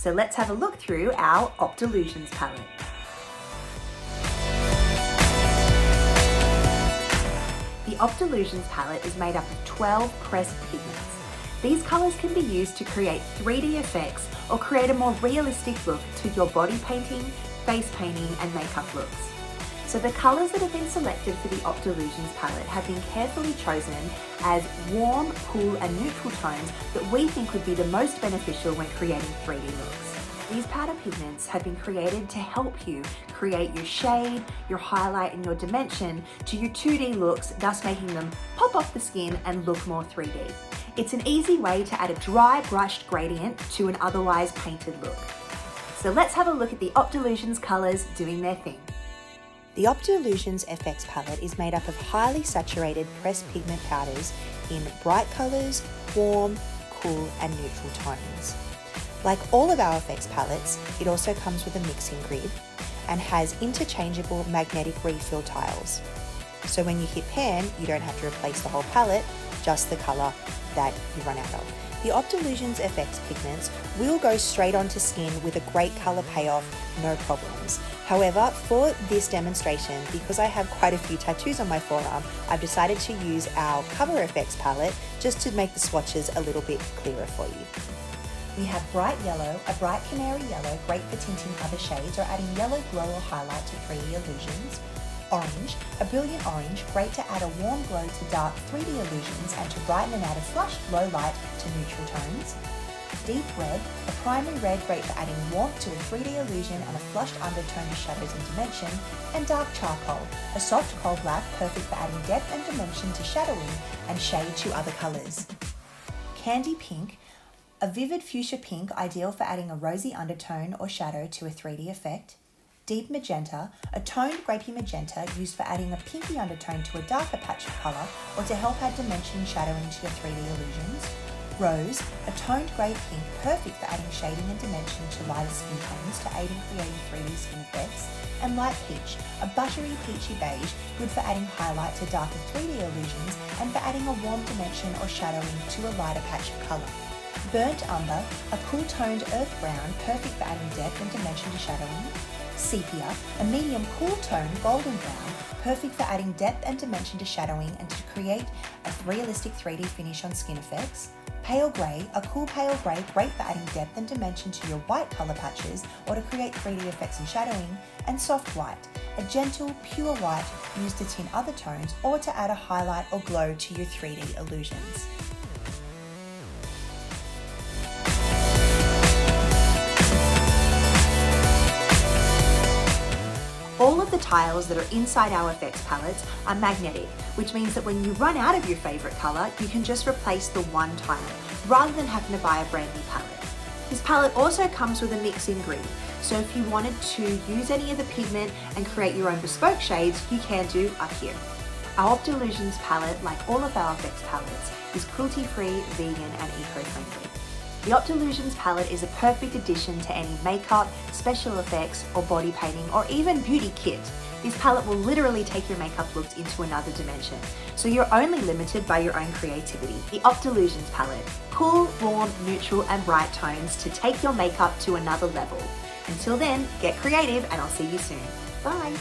So let's have a look through our Optillusions palette. The Optillusions palette is made up of 12 pressed pigments. These colours can be used to create 3D effects or create a more realistic look to your body painting, face painting and makeup looks. So the colours that have been selected for the Optillusions palette have been carefully chosen as warm, cool and neutral tones that we think would be the most beneficial when creating 3D looks. These powder pigments have been created to help you create your shade, your highlight and your dimension to your 2D looks, thus making them pop off the skin and look more 3D. It's an easy way to add a dry brushed gradient to an otherwise painted look. So let's have a look at the Optillusions colours doing their thing. The Optillusions FX palette is made up of highly saturated pressed pigment powders in bright colours, warm, cool and neutral tones. Like all of our FX palettes, it also comes with a mixing grid and has interchangeable magnetic refill tiles. So when you hit pan, you don't have to replace the whole palette, just the colour that you run out of. The Optillusions FX pigments will go straight onto skin with a great colour payoff, no problems. However, for this demonstration, because I have quite a few tattoos on my forearm, I've decided to use our Cover FX palette just to make the swatches a little bit clearer for you. We have bright yellow, a bright canary yellow, great for tinting other shades or adding yellow glow or highlight to 3D illusions. Orange, a brilliant orange, great to add a warm glow to dark 3D illusions and to brighten and add a flushed low light to neutral tones. Deep red, a primary red, great for adding warmth to a 3D illusion and a flushed undertone to shadows and dimension. And dark charcoal, a soft coal black, perfect for adding depth and dimension to shadowing and shade to other colours. Candy pink, a vivid fuchsia pink, ideal for adding a rosy undertone or shadow to a 3D effect. Deep magenta, a toned grapey magenta used for adding a pinky undertone to a darker patch of colour or to help add dimension shadowing to your 3D illusions. Rose, a toned grey pink, perfect for adding shading and dimension to lighter skin tones to aid in creating 3D skin effects. And light peach, a buttery peachy beige, good for adding highlight to darker 3D illusions and for adding a warm dimension or shadowing to a lighter patch of colour. Burnt umber, a cool toned earth brown, perfect for adding depth and dimension to shadowing. Sepia, a medium cool tone golden brown, perfect for adding depth and dimension to shadowing and to create a realistic 3D finish on skin effects. Pale grey, a cool pale grey, great for adding depth and dimension to your white colour patches or to create 3D effects and shadowing. And soft white, a gentle, pure white used to tint other tones or to add a highlight or glow to your 3D illusions. All of the tiles that are inside our FX palettes are magnetic, which means that when you run out of your favourite colour, you can just replace the one tile, rather than having to buy a brand new palette. This palette also comes with a mixing grid, so if you wanted to use any of the pigment and create your own bespoke shades, you can do up here. Our Optillusions palette, like all of our FX palettes, is cruelty-free, vegan and eco-friendly. The Optillusions palette is a perfect addition to any makeup, special effects or body painting or even beauty kit. This palette will literally take your makeup looks into another dimension, so you're only limited by your own creativity. The Optillusions palette, cool, warm, neutral and bright tones to take your makeup to another level. Until then, get creative and I'll see you soon. Bye!